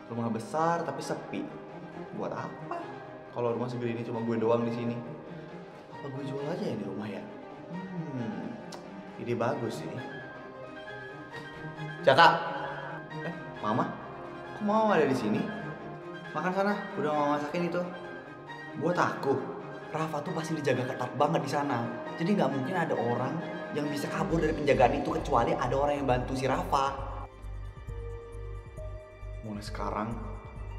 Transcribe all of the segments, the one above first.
Rumah besar tapi sepi. Buat apa? Kalau rumah segede ini cuma gue doang di sini. Apa gue jual aja ya di rumah ya? Ide bagus sih. Jaka, Mama, kok mau ada di sini? Makan sana, udah Mama masakin itu. Buat aku, Rafa tuh pasti dijaga ketat banget di sana. Jadi nggak mungkin ada orang yang bisa kabur dari penjagaan itu kecuali ada orang yang bantu si Rafa. Mulai sekarang,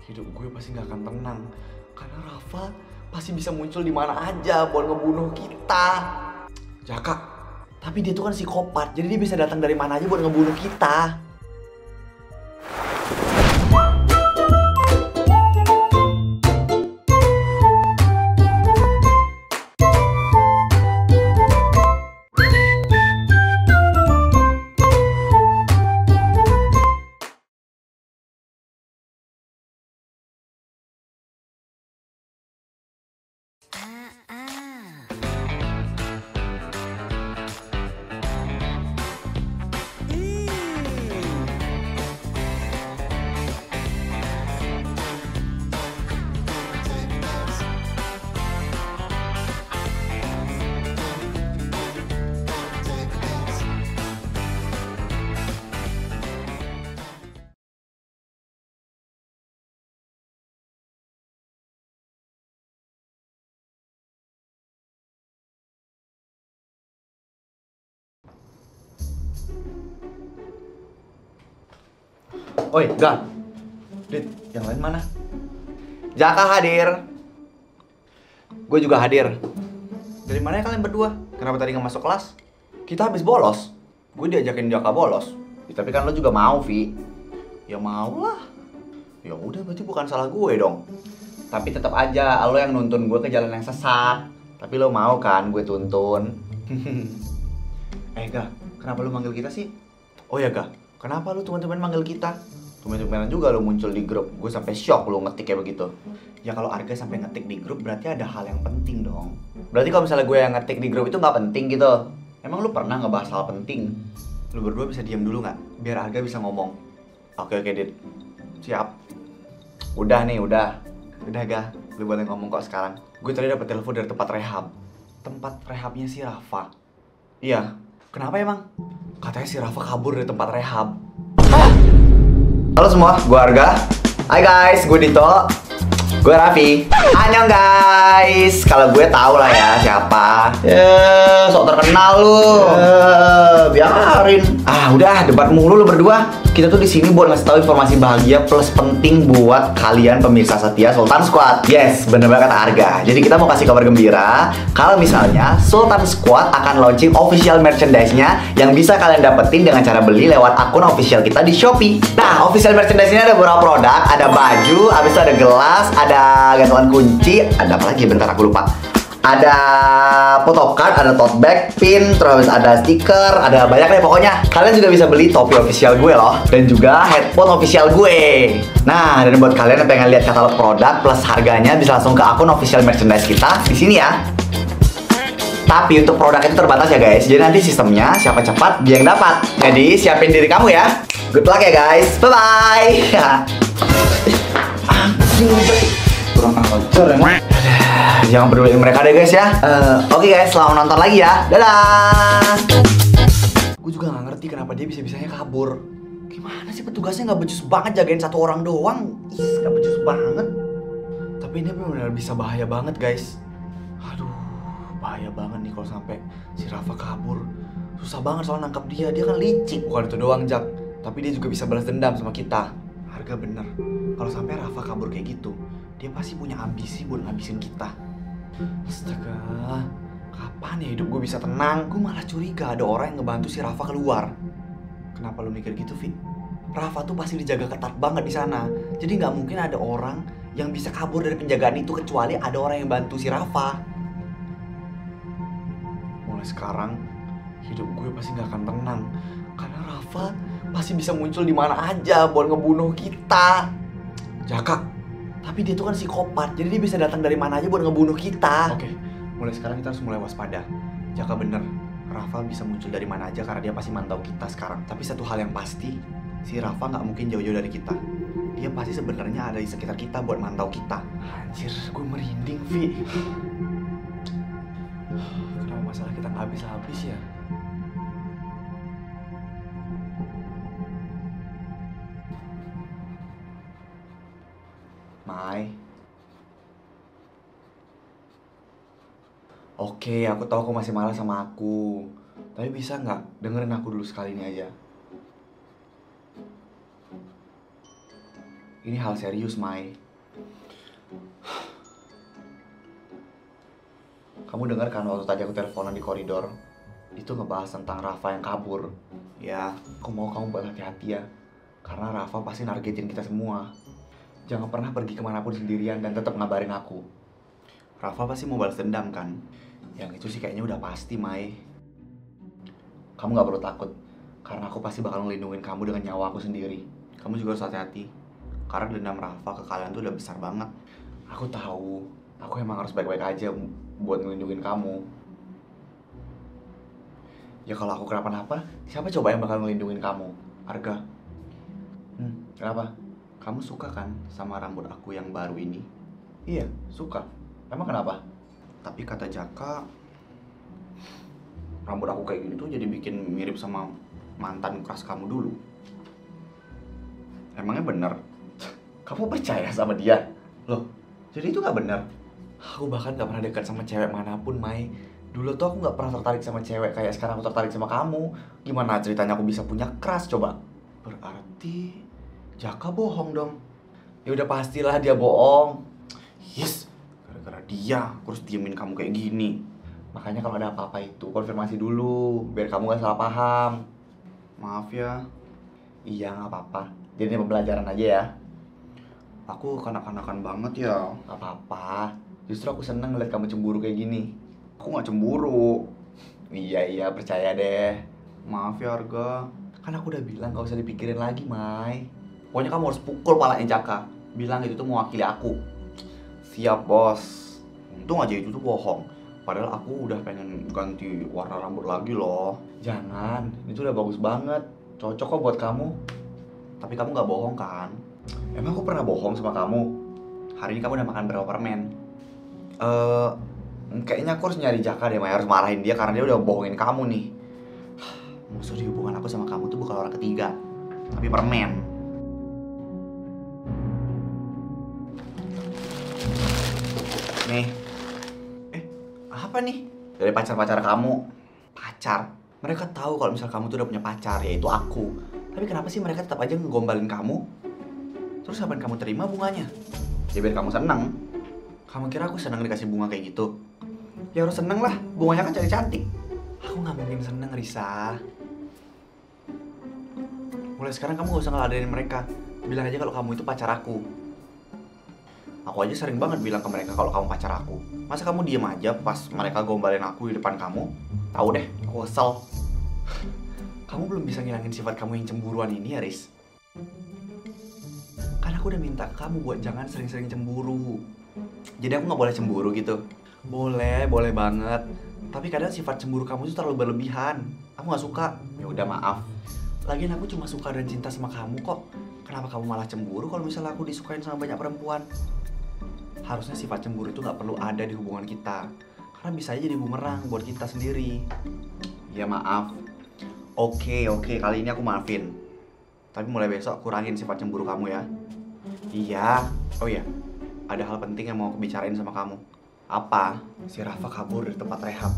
hidup gue pasti nggak akan tenang karena Rafa pasti bisa muncul di mana aja buat ngebunuh kita. Jaka, tapi dia tuh kan psikopat, jadi dia bisa datang dari mana aja buat ngebunuh kita. Oi, Ga. Dit, yang lain mana? Jaka hadir. Gue juga hadir. Dari mana ya kalian berdua? Kenapa tadi nggak masuk kelas? Kita habis bolos. Gue diajakin Jaka bolos. Ya, tapi kan lo juga mau, Vi. Ya mau lah. Ya udah, berarti bukan salah gue dong. Tapi tetap aja lo yang nuntun gue ke jalan yang sesat. Tapi lo mau kan gue tuntun? Ga, kenapa lo manggil kita sih? Oh ya, Ga, kenapa lo teman-teman manggil kita? Teman-teman juga lo muncul di grup. Gue sampai shock lo ngetik kayak begitu. Ya kalau Arga sampai ngetik di grup berarti ada hal yang penting dong. Berarti kalau misalnya gue yang ngetik di grup itu nggak penting gitu. Emang lo pernah ngebahas hal penting? Lo berdua bisa diam dulu nggak? Biar Arga bisa ngomong. Oke, Dit. Siap. Udah nih, udah. Udah, Ga. Lo boleh ngomong kok sekarang. Gue tadi dapat telepon dari tempat rehab. Tempat rehabnya si Rafa. Iya. Kenapa emang? Katanya si Rafa kabur dari tempat rehab. Halo semua, gue Arga. Hai guys, gue Dito. Gue Raffi. Annyeong guys. Kalau gue tau lah ya siapa. Sok terkenal lu. Biarin. Udah debat mulu lu berdua. Kita tuh di sini buat ngasih tahu informasi bahagia plus penting buat kalian pemirsa setia Sultan Squad. Yes, bener banget Arga. Jadi kita mau kasih kabar gembira kalau misalnya Sultan Squad akan launching official merchandise-nya yang bisa kalian dapetin dengan cara beli lewat akun official kita di Shopee. Nah, official merchandise ini ada beberapa produk, ada baju, habis itu ada gelas, ada gantungan kunci, ada apa lagi? Bentar aku lupa. Ada photocard, ada tote bag, pin, terus ada stiker, ada banyak deh pokoknya. Kalian juga bisa beli topi official gue loh, dan juga headphone official gue. Nah, dan buat kalian yang pengen lihat katalog produk plus harganya bisa langsung ke akun official merchandise kita di sini ya. Tapi untuk produk itu terbatas ya guys, jadi nanti sistemnya siapa cepat dia yang dapat. Jadi siapin diri kamu ya. Good luck ya guys, bye bye. Kurang ajar ya. Jangan peduliin mereka deh guys ya. Oke guys, selamat nonton lagi ya. Dadah. Gue juga nggak ngerti kenapa dia bisa-bisanya kabur. Gimana sih petugasnya nggak becus banget jagain satu orang doang? Nggak becus banget. Tapi ini benar-benar bisa bahaya banget guys. Aduh, bahaya banget nih kalau sampai si Rafa kabur. Susah banget soal nangkap dia. Dia kan licik. Bukan itu doang Jak, tapi dia juga bisa balas dendam sama kita. Harga bener. Kalau sampai Rafa kabur kayak gitu, dia pasti punya ambisi buat ngabisin kita. Astaga, kapan ya hidup gue bisa tenang? Gue malah curiga ada orang yang ngebantu si Rafa keluar. Kenapa lo mikir gitu, Fit? Rafa tuh pasti dijaga ketat banget di sana. Jadi nggak mungkin ada orang yang bisa kabur dari penjagaan itu kecuali ada orang yang bantu si Rafa. Mulai sekarang, hidup gue pasti nggak akan tenang karena Rafa pasti bisa muncul di mana aja buat ngebunuh kita. Jaka, tapi dia tuh kan psikopat, jadi dia bisa datang dari mana aja buat ngebunuh kita. Oke, mulai sekarang kita harus mulai waspada. Jaka bener, Rafa bisa muncul dari mana aja karena dia pasti mantau kita sekarang. Tapi satu hal yang pasti, Si Rafa nggak mungkin jauh-jauh dari kita. Dia pasti sebenarnya ada di sekitar kita buat mantau kita. Anjir, gue merinding, Vi. Kenapa masalah kita nggak habis-habis ya? Mai. Oke, aku tahu kau masih marah sama aku. Tapi bisa nggak dengerin aku dulu sekali ini aja? Ini hal serius, Mai. Kamu dengar kan waktu tadi aku teleponan di koridor? Itu ngebahas tentang Rafa yang kabur. Ya, aku mau kamu buat hati-hati ya. Karena Rafa pasti nargetin kita semua. Jangan pernah pergi kemanapun sendirian dan tetap ngabarin aku. Rafa pasti mau balas dendam kan? Yang itu sih kayaknya udah pasti, Mai. Kamu gak perlu takut. Karena aku pasti bakal ngelindungin kamu dengan nyawa aku sendiri. Kamu juga harus hati-hati. Karena dendam Rafa ke kalian tuh udah besar banget. Aku tahu. Aku emang harus baik-baik aja buat ngelindungin kamu. Ya kalau aku kenapa-napa, siapa coba yang bakal ngelindungin kamu? Arga. Kenapa? Kamu suka kan sama rambut aku yang baru ini? Iya, suka. Emang kenapa? Tapi kata Jaka, rambut aku kayak gini tuh jadi bikin mirip sama mantan crush kamu dulu. Emangnya bener? Kamu percaya sama dia? Loh, jadi itu gak bener? Aku bahkan gak pernah dekat sama cewek manapun, Mai. Dulu tuh aku gak pernah tertarik sama cewek kayak sekarang aku tertarik sama kamu. Gimana ceritanya aku bisa punya crush coba? Berarti Jaka bohong dong. Ya udah pastilah dia bohong. Yes, gara-gara dia aku harus diemin kamu kayak gini. Makanya kalau ada apa-apa itu konfirmasi dulu biar kamu gak salah paham. Maaf ya. Iya, gak apa-apa. Jadi ini pembelajaran aja ya. Aku kanak-kanakan banget ya. Gak apa-apa. Justru aku seneng ngeliat kamu cemburu kayak gini. Aku gak cemburu. Iya, percaya deh. Maaf ya, Arga. Kan aku udah bilang gak usah dipikirin lagi, Mai. Pokoknya kamu harus pukul palanya Jaka. Bilang itu tuh mewakili aku. Siap, bos. Untung aja itu tuh bohong. Padahal aku udah pengen ganti warna rambut lagi loh. Jangan, itu udah bagus banget. Cocok kok buat kamu. Tapi kamu gak bohong kan? Emang aku pernah bohong sama kamu? Hari ini kamu udah makan berapa permen? Kayaknya aku harus nyari Jaka deh, Maya. Harus marahin dia karena dia udah bohongin kamu nih. Musuh di hubungan aku sama kamu tuh bukan orang ketiga, tapi permen. Nih. Apa nih? Dari pacar-pacar kamu. Pacar? Mereka tahu kalau misal kamu tuh udah punya pacar, yaitu aku. Tapi kenapa sih mereka tetap aja ngegombalin kamu? Terus kapan kamu terima bunganya? Ya biar kamu seneng. Kamu kira aku seneng dikasih bunga kayak gitu? Ya harus seneng lah, bunganya kan cantik-cantik. Aku gak mungkin seneng, Risa. Mulai sekarang kamu gak usah ngeladenin mereka. Bilang aja kalau kamu itu pacar aku. Aku aja sering banget bilang ke mereka kalau kamu pacar aku. Masa kamu diem aja pas mereka gombalin aku di depan kamu? Tahu deh, aku kesel. Kamu belum bisa ngilangin sifat kamu yang cemburuan ini ya, Riz? Kan aku udah minta ke kamu buat jangan sering-sering cemburu. Jadi aku gak boleh cemburu gitu? Boleh banget. Tapi kadang sifat cemburu kamu itu terlalu berlebihan. Aku gak suka. Ya udah maaf. Lagian aku cuma suka dan cinta sama kamu kok. Kenapa kamu malah cemburu kalau misalnya aku disukain sama banyak perempuan? Harusnya sifat cemburu itu gak perlu ada di hubungan kita. Karena bisa aja jadi bumerang buat kita sendiri. Ya maaf. Oke, kali ini aku maafin. Tapi mulai besok kurangin sifat cemburu kamu ya. Iya. Oh iya, ada hal penting yang mau aku bicarain sama kamu. Apa? Si Rafa kabur dari tempat rehab.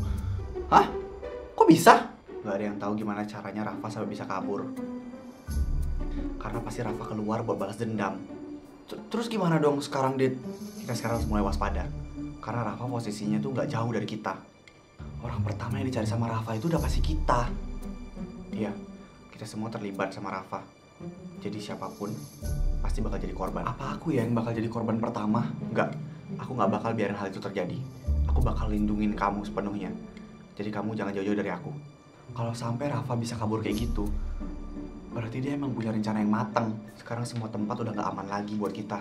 Hah? Kok bisa? Gak ada yang tahu gimana caranya Rafa sampai bisa kabur. Karena pasti Rafa keluar buat balas dendam. Terus gimana dong sekarang, Dit? Kita sekarang harus mulai waspada. Karena Rafa posisinya tuh gak jauh dari kita. Orang pertama yang dicari sama Rafa itu udah pasti kita. Iya, kita semua terlibat sama Rafa. Jadi siapapun pasti bakal jadi korban. Apa aku ya yang bakal jadi korban pertama? Enggak, aku gak bakal biarin hal itu terjadi. Aku bakal lindungin kamu sepenuhnya. Jadi kamu jangan jauh-jauh dari aku. Kalau sampai Rafa bisa kabur kayak gitu, berarti dia emang punya rencana yang matang. Sekarang semua tempat udah gak aman lagi buat kita.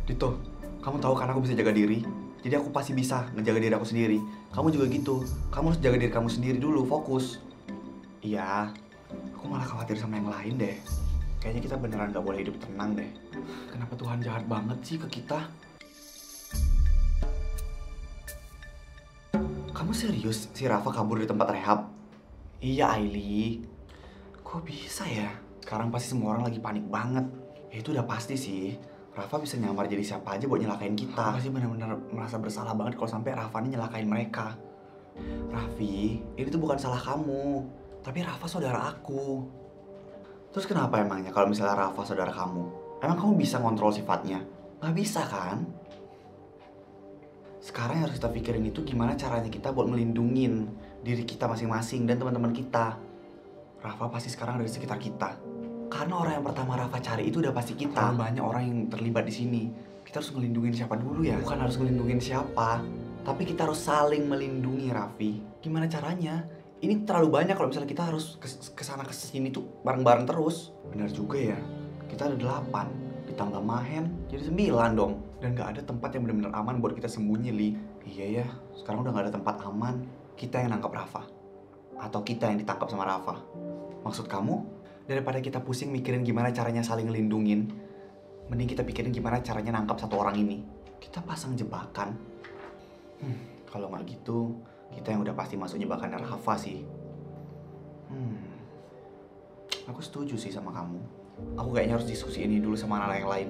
Dito, kamu tahu kan aku bisa jaga diri. Jadi aku pasti bisa ngejaga diri aku sendiri. Kamu juga gitu. Kamu harus jaga diri kamu sendiri dulu, fokus. Iya, aku malah khawatir sama yang lain deh. Kayaknya kita beneran gak boleh hidup tenang deh. Kenapa Tuhan jahat banget sih ke kita? Kamu serius si Rafa kabur di tempat rehab? Iya Aili. Kok bisa ya? Sekarang pasti semua orang lagi panik banget. Ya itu udah pasti sih. Rafa bisa nyamar jadi siapa aja buat nyelakain kita. Aku pasti benar-benar merasa bersalah banget kalau sampai Rafa ini nyelakain mereka. Raffi, ini tuh bukan salah kamu. Tapi Rafa saudara aku. Terus kenapa emangnya kalau misalnya Rafa saudara kamu? Emang kamu bisa ngontrol sifatnya? Gak bisa kan? Sekarang yang harus kita pikirin itu gimana caranya kita buat melindungin diri kita masing-masing dan teman-teman kita. Rafa pasti sekarang ada di sekitar kita. Karena orang yang pertama Rafa cari itu udah pasti kita. Terlalu banyak orang yang terlibat di sini. Kita harus ngelindungin siapa dulu ya? Bukan harus ngelindungin siapa, tapi kita harus saling melindungi, Raffi. Gimana caranya? Ini terlalu banyak kalau misalnya kita harus kesana kesini tuh bareng-bareng terus. Benar juga ya. Kita ada 8, ditambah Mahen, jadi 9 dong. Dan gak ada tempat yang benar-benar aman buat kita sembunyi, Li. Iya ya, sekarang udah gak ada tempat aman. Kita yang nangkap Rafa. Atau kita yang ditangkap sama Rafa. Maksud kamu? Daripada kita pusing mikirin gimana caranya saling ngelindungin, mending kita pikirin gimana caranya nangkap satu orang ini. Kita pasang jebakan. Kalau nggak gitu, kita yang udah pasti masuk jebakan Rafa sih. Aku setuju sih sama kamu. Aku kayaknya harus diskusi ini dulu sama anak yang lain.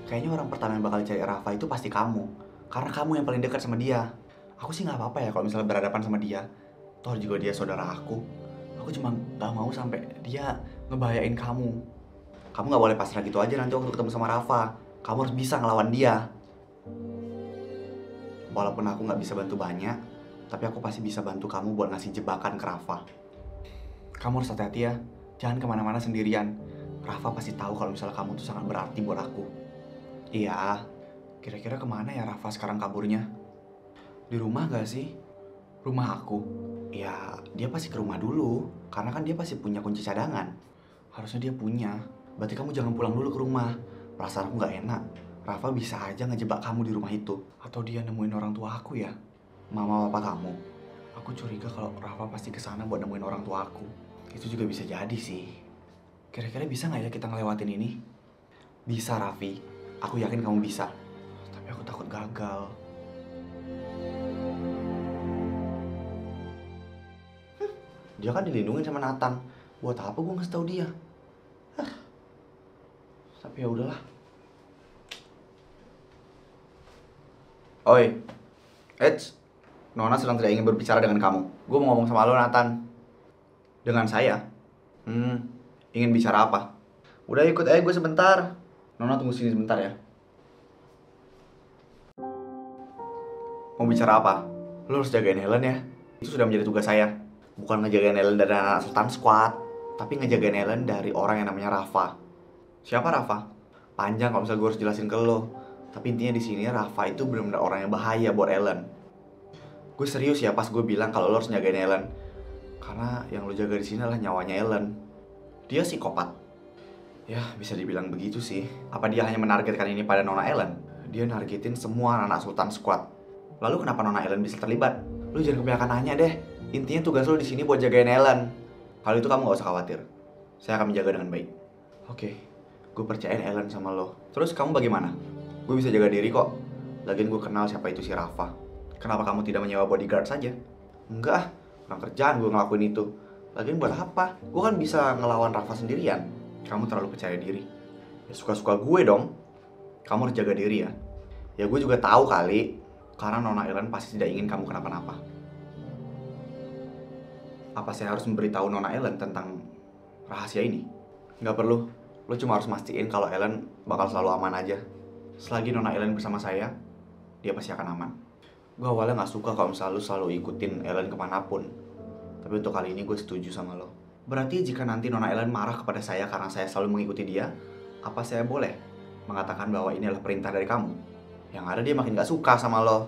Kayaknya orang pertama yang bakal cari Rafa itu pasti kamu. Karena kamu yang paling dekat sama dia. Aku sih nggak apa-apa ya kalau misalnya berhadapan sama dia. Toh juga dia saudara aku. Aku cuma nggak mau sampai dia ngebahayain kamu. Kamu nggak boleh pasrah gitu aja nanti waktu ketemu sama Rafa. Kamu harus bisa ngelawan dia. Walaupun aku nggak bisa bantu banyak, tapi aku pasti bisa bantu kamu buat ngasih jebakan ke Rafa. Kamu harus hati-hati ya. Jangan kemana-mana sendirian. Rafa pasti tahu kalau misalnya kamu tuh sangat berarti buat aku. Iya. Kira-kira kemana ya Rafa sekarang kaburnya? Di rumah gak sih? Rumah aku? Ya, dia pasti ke rumah dulu. Karena kan dia pasti punya kunci cadangan. Harusnya dia punya. Berarti kamu jangan pulang dulu ke rumah. Perasaan aku gak enak. Rafa bisa aja ngejebak kamu di rumah itu. Atau dia nemuin orang tua aku ya? Mama papa kamu. Aku curiga kalau Rafa pasti kesana buat nemuin orang tua aku. Itu juga bisa jadi sih. Kira-kira bisa gak ya kita ngelewatin ini? Bisa, Raffi. Aku yakin kamu bisa. Tapi aku takut gagal. Dia kan dilindungin sama Nathan. Buat apa gue ngasih tahu dia? Tapi ya udahlah. Oi, Nona sedang tidak ingin berbicara dengan kamu. Gue mau ngomong sama lo, Nathan. Dengan saya? Ingin bicara apa? Udah ikut gue sebentar. Nona tunggu sini sebentar ya. Mau bicara apa? Lo harus jagain Helen ya. Itu sudah menjadi tugas saya. Bukan ngejagain Helen dari anak Sultan Squad, tapi ngejagain Helen dari orang yang namanya Rafa. Siapa Rafa? Panjang kalau misalnya gue harus jelasin ke lo. Tapi intinya di sini Rafa itu benar-benar orang yang bahaya buat Helen. Gue serius ya pas gue bilang kalau lo harus jagain Helen. Karena yang lo jaga di sini adalah nyawanya Helen. Dia psikopat. Ya, bisa dibilang begitu sih. Apa dia hanya menargetkan ini pada Nona Ellen? Dia nargetin semua anak Sultan Squad. Lalu kenapa Nona Ellen bisa terlibat? Lu jangan kebanyakan nanya deh. Intinya tugas lu di sini buat jagain Ellen. Kalau itu kamu gak usah khawatir. Saya akan menjaga dengan baik. Oke, gue percayain Ellen sama lo. Terus kamu bagaimana? Gue bisa jaga diri kok. Lagian gue kenal siapa itu si Rafa. Kenapa kamu tidak menyewa bodyguard saja? Enggak, kurang kerjaan gue ngelakuin itu. Lagian buat apa? Gue kan bisa ngelawan Rafa sendirian. Kamu terlalu percaya diri. Ya suka-suka gue dong. Kamu harus jaga diri ya. Ya gue juga tahu kali. Karena Nona Ellen pasti tidak ingin kamu kenapa-napa. Apa saya harus memberitahu Nona Ellen tentang rahasia ini? Nggak perlu. Lo cuma harus mastiin kalau Ellen bakal selalu aman aja. Selagi Nona Ellen bersama saya, dia pasti akan aman. Gue awalnya nggak suka kalau misalnya lo selalu ikutin Ellen kemanapun. Tapi untuk kali ini gue setuju sama lo. Berarti jika nanti Nona Ellen marah kepada saya karena saya selalu mengikuti dia, apa saya boleh mengatakan bahwa ini adalah perintah dari kamu? Yang ada dia makin gak suka sama lo.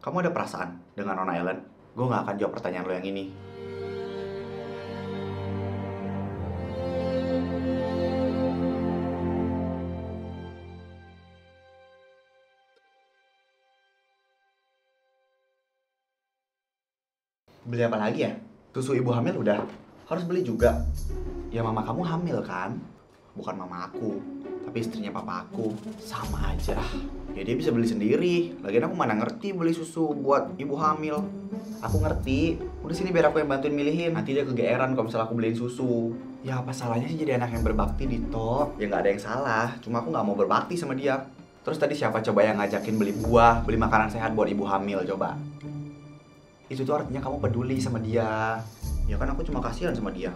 Kamu ada perasaan dengan Nona Ellen? Gue gak akan jawab pertanyaan lo yang ini. Beli apa lagi ya? Susu ibu hamil udah? Harus beli juga. Ya mama kamu hamil kan? bukan mama aku, tapi istrinya papa aku. Sama aja. Ya dia bisa beli sendiri. Lagian aku mana ngerti beli susu buat ibu hamil. Aku ngerti. Udah sini biar aku yang bantuin milihin. Nanti dia kegeeran kalau misalnya aku beliin susu. Ya apa salahnya sih jadi anak yang berbakti, Dito? Ya nggak ada yang salah. Cuma aku nggak mau berbakti sama dia. Terus tadi siapa coba yang ngajakin beli buah, beli makanan sehat buat ibu hamil coba? Itu tuh artinya kamu peduli sama dia. Ya kan aku cuma kasihan sama dia.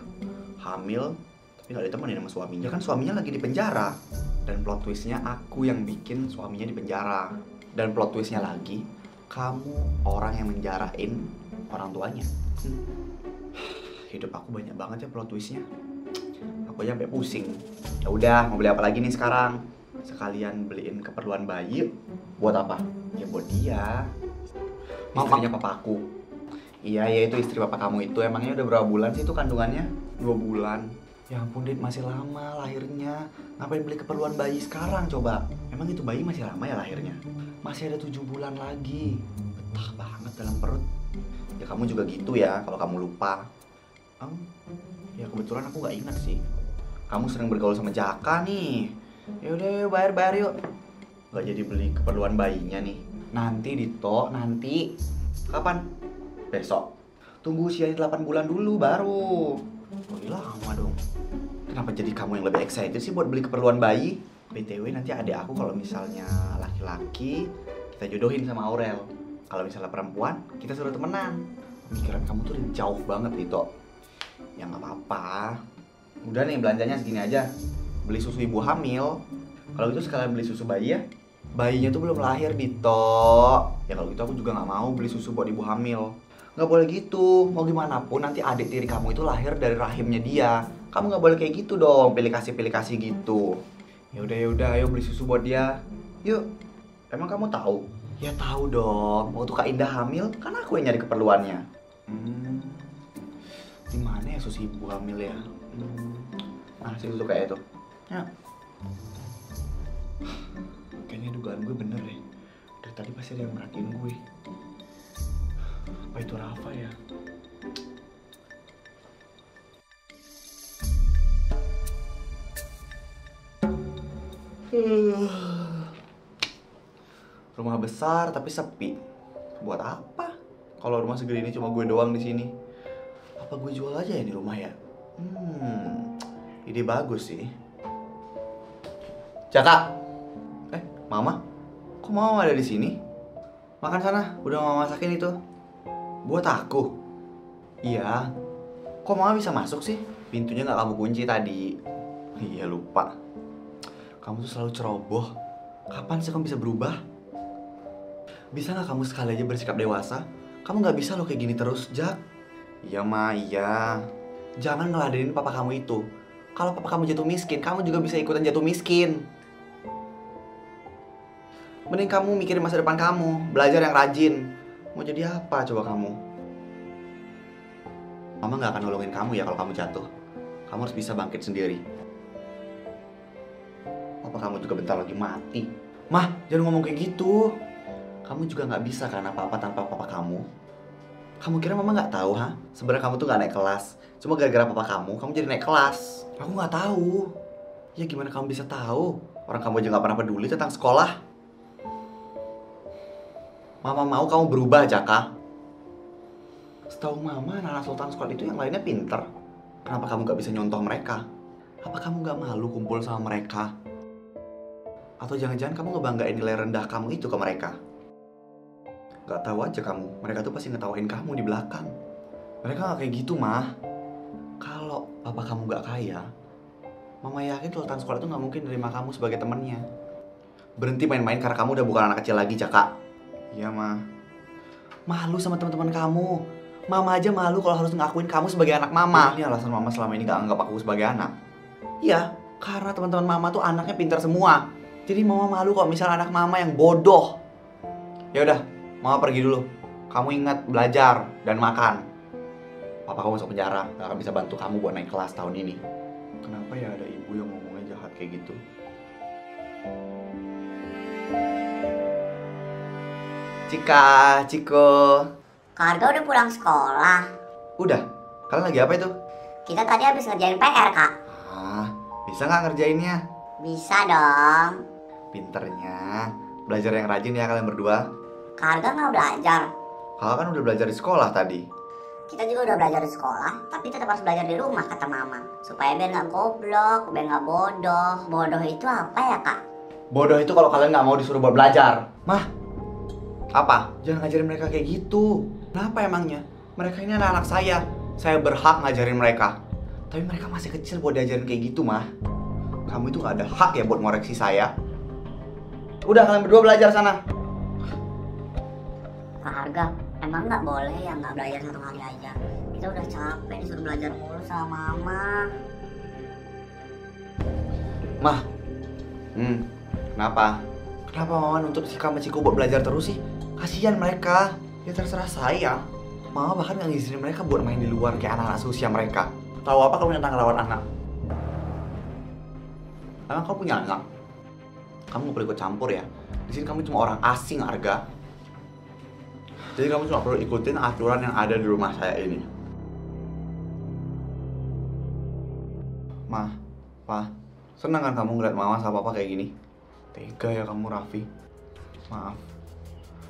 Hamil, tapi gak ditemenin sama suaminya. Kan suaminya lagi di penjara. Dan plot twistnya aku yang bikin suaminya di penjara. Dan plot twistnya lagi, kamu orang yang menjarain orang tuanya. Hidup aku banyak banget ya plot twistnya. Aku aja sampai pusing. Ya udah, mau beli apa lagi nih sekarang? Sekalian beliin keperluan bayi. Buat apa? Ya buat dia. Istrinya papaku. Iya, ya itu istri papa kamu itu. Emangnya udah berapa bulan sih itu kandungannya? 2 bulan. Ya ampun, Dit, masih lama lahirnya. Ngapain beli keperluan bayi sekarang coba? Emang itu bayi masih lama ya lahirnya? Masih ada 7 bulan lagi. Betah banget dalam perut. Ya kamu juga gitu ya kalau kamu lupa. Ya kebetulan aku nggak ingat sih. Kamu sering bergaul sama Jaka nih. Ya udah, bayar yuk. Nggak jadi beli keperluan bayinya nih. Nanti Dito, nanti. Kapan? Besok. Tunggu usianya 8 bulan dulu baru. Oh lama dong. Kenapa jadi kamu yang lebih excited sih buat beli keperluan bayi? BTW nanti adik aku kalau misalnya laki-laki kita jodohin sama Aurel. Kalau misalnya perempuan kita suruh temenan. Pemikiran kamu tuh udah jauh banget Dito. Ya nggak apa-apa. Udah nih belanjanya segini aja. Beli susu ibu hamil. Kalau gitu sekalian beli susu bayi ya. Bayinya tuh belum lahir Dito. Ya kalau gitu aku juga nggak mau beli susu buat ibu hamil. Nggak boleh gitu, mau gimana pun nanti adik tiri kamu itu lahir dari rahimnya dia. Kamu nggak boleh kayak gitu dong, pilih kasih gitu. Ya udah, ayo beli susu buat dia. Yuk. Emang kamu tahu? Ya tahu dong. Waktu Kak Indah hamil, kan aku yang nyari keperluannya. Di mana ya susu ibu hamil ya? Nah, susu kayak itu. Ya. Kayaknya dugaan gue bener deh. Dari tadi pasti ada yang merhatiin gue. Apa itu Rafa ya? Rumah besar tapi sepi. Buat apa? Kalau rumah segede ini cuma gue doang di sini. Apa gue jual aja ya di rumah ya? Ide bagus sih. Jaka. Mama? Kok Mama ada di sini? Makan sana, udah Mama masakin itu. Buat aku? Iya. Kok Mama bisa masuk sih? Pintunya nggak kamu kunci tadi. Iya lupa. Kamu tuh selalu ceroboh. Kapan sih kamu bisa berubah? Bisa nggak kamu sekali aja bersikap dewasa? Kamu nggak bisa loh kayak gini terus, Jak. Iya Ma, iya. Jangan ngeladenin papa kamu itu. Kalau papa kamu jatuh miskin, kamu juga bisa ikutan jatuh miskin. Mending kamu mikirin masa depan kamu, belajar yang rajin. Mau jadi apa coba kamu? Mama gak akan nolongin kamu ya kalau kamu jatuh. Kamu harus bisa bangkit sendiri. Apa kamu juga bentar lagi mati? Mah, jangan ngomong kayak gitu. Kamu juga gak bisa kan apa-apa tanpa papa kamu. Kamu kira Mama gak tahu, ha? Sebenarnya kamu tuh gak naik kelas. Cuma gara-gara papa kamu jadi naik kelas. Aku gak tahu. Ya gimana kamu bisa tahu? Orang kamu aja gak pernah peduli tentang sekolah. Mama mau kamu berubah, Jaka. Setahu Mama, anak Sultan Squad itu yang lainnya pinter. Kenapa kamu gak bisa nyontoh mereka? Apa kamu gak malu kumpul sama mereka? Atau jangan-jangan kamu ngebanggain nilai rendah kamu itu ke mereka? Gak tahu aja kamu, mereka tuh pasti ngetawain kamu di belakang. Mereka gak kayak gitu, Mah. Kalau papa kamu gak kaya, Mama yakin Sultan Squad itu gak mungkin nerima kamu sebagai temennya. Berhenti main-main karena kamu udah bukan anak kecil lagi, Jaka. Iya, Ma. Malu sama teman-teman kamu. Mama aja malu kalau harus ngakuin kamu sebagai anak Mama. Ini alasan Mama selama ini gak anggap aku sebagai anak. Iya, karena teman-teman Mama tuh anaknya pintar semua. Jadi Mama malu kalau misalnya anak Mama yang bodoh. Ya udah, Mama pergi dulu. Kamu ingat belajar dan makan. Papa kamu masuk penjara, gak akan bisa bantu kamu buat naik kelas tahun ini. Kenapa ya ada ibu yang ngomongnya jahat kayak gitu? Cika, Ciko. Kak Arga udah pulang sekolah. Udah, kalian lagi apa itu? Kita tadi habis ngerjain PR, Kak. Ah, Bisa nggak ngerjainnya? Bisa dong. Pinternya. Belajar yang rajin ya kalian berdua. Kak Arga nggak belajar. Kakak kan udah belajar di sekolah tadi. Kita juga udah belajar di sekolah, tapi tetap harus belajar di rumah kata mama. Supaya biar nggak goblok, biar nggak bodoh. Bodoh itu apa ya kak? Bodoh itu kalau kalian nggak mau disuruh buat belajar. Mah, apa? Jangan ngajarin mereka kayak gitu. Kenapa emangnya? Mereka ini anak-anak saya. Saya berhak ngajarin mereka. Tapi mereka masih kecil buat diajarin kayak gitu, Mah. Kamu itu nggak ada hak ya buat ngoreksi saya. Udah, kalian berdua belajar sana. Kak Arga, emang nggak boleh ya nggak belajar satu hari aja? Kita udah capek disuruh belajar mulu sama mama. Mah, kenapa? Kenapa Mama nuntut si Kak Ciko buat belajar terus sih? Kasihan mereka. Ya terserah saya. Mama bahkan nggak ngizinin mereka buat main di luar kayak anak-anak seusia mereka. Tahu apa kamu tentang rawat anak? Emang kamu punya anak? Kamu nggak perlu ikut campur ya. Di sini kamu cuma orang asing, Arga. Jadi kamu cuma perlu ikutin aturan yang ada di rumah saya ini. Ma, Pa, senang kan kamu ngeliat Mama sama Papa kayak gini? Tega ya kamu, Raffi. Maaf.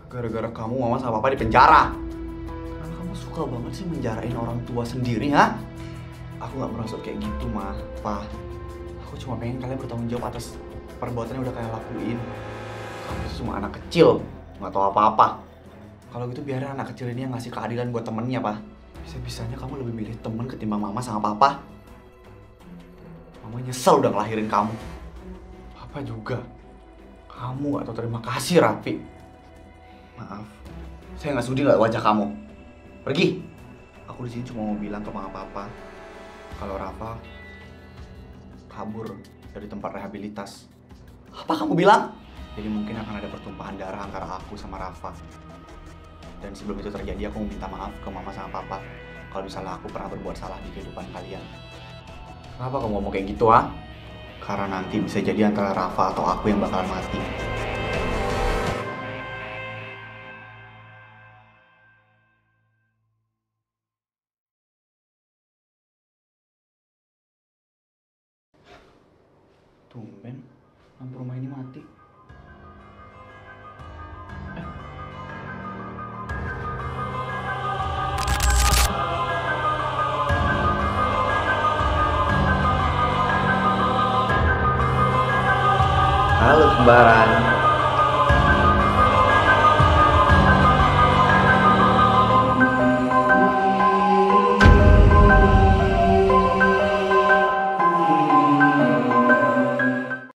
Gara-gara kamu Mama sama Papa di penjara. Karena kamu suka banget sih menjarain orang tua sendiri, ha? Aku gak merasuk kayak gitu, Ma. Pa, aku cuma pengen kalian bertanggung jawab atas perbuatan yang udah kalian lakuin. Kamu itu cuma anak kecil, gak tahu apa-apa. Kalau gitu biarin anak kecil ini yang ngasih keadilan buat temennya, Pa. Bisa-bisanya kamu lebih milih temen ketimbang Mama sama Papa. Mama nyesel udah ngelahirin kamu. Papa juga. Kamu gak tau terima kasih, Raffi. Maaf, saya nggak sudi lihat wajah kamu. Pergi. Aku di sini cuma mau bilang ke Mama Papa kalau Rafa kabur dari tempat rehabilitas. Apa kamu bilang? Jadi mungkin akan ada pertumpahan darah antara aku sama Rafa. Dan sebelum itu terjadi, aku minta maaf ke Mama sama Papa kalau misalnya aku pernah berbuat salah di kehidupan kalian. Kenapa kamu ngomong kayak gitu, ah? Karena nanti bisa jadi antara Rafa atau aku yang bakalan mati. Tumben, lampu rumah ini mati. Halo kembaran.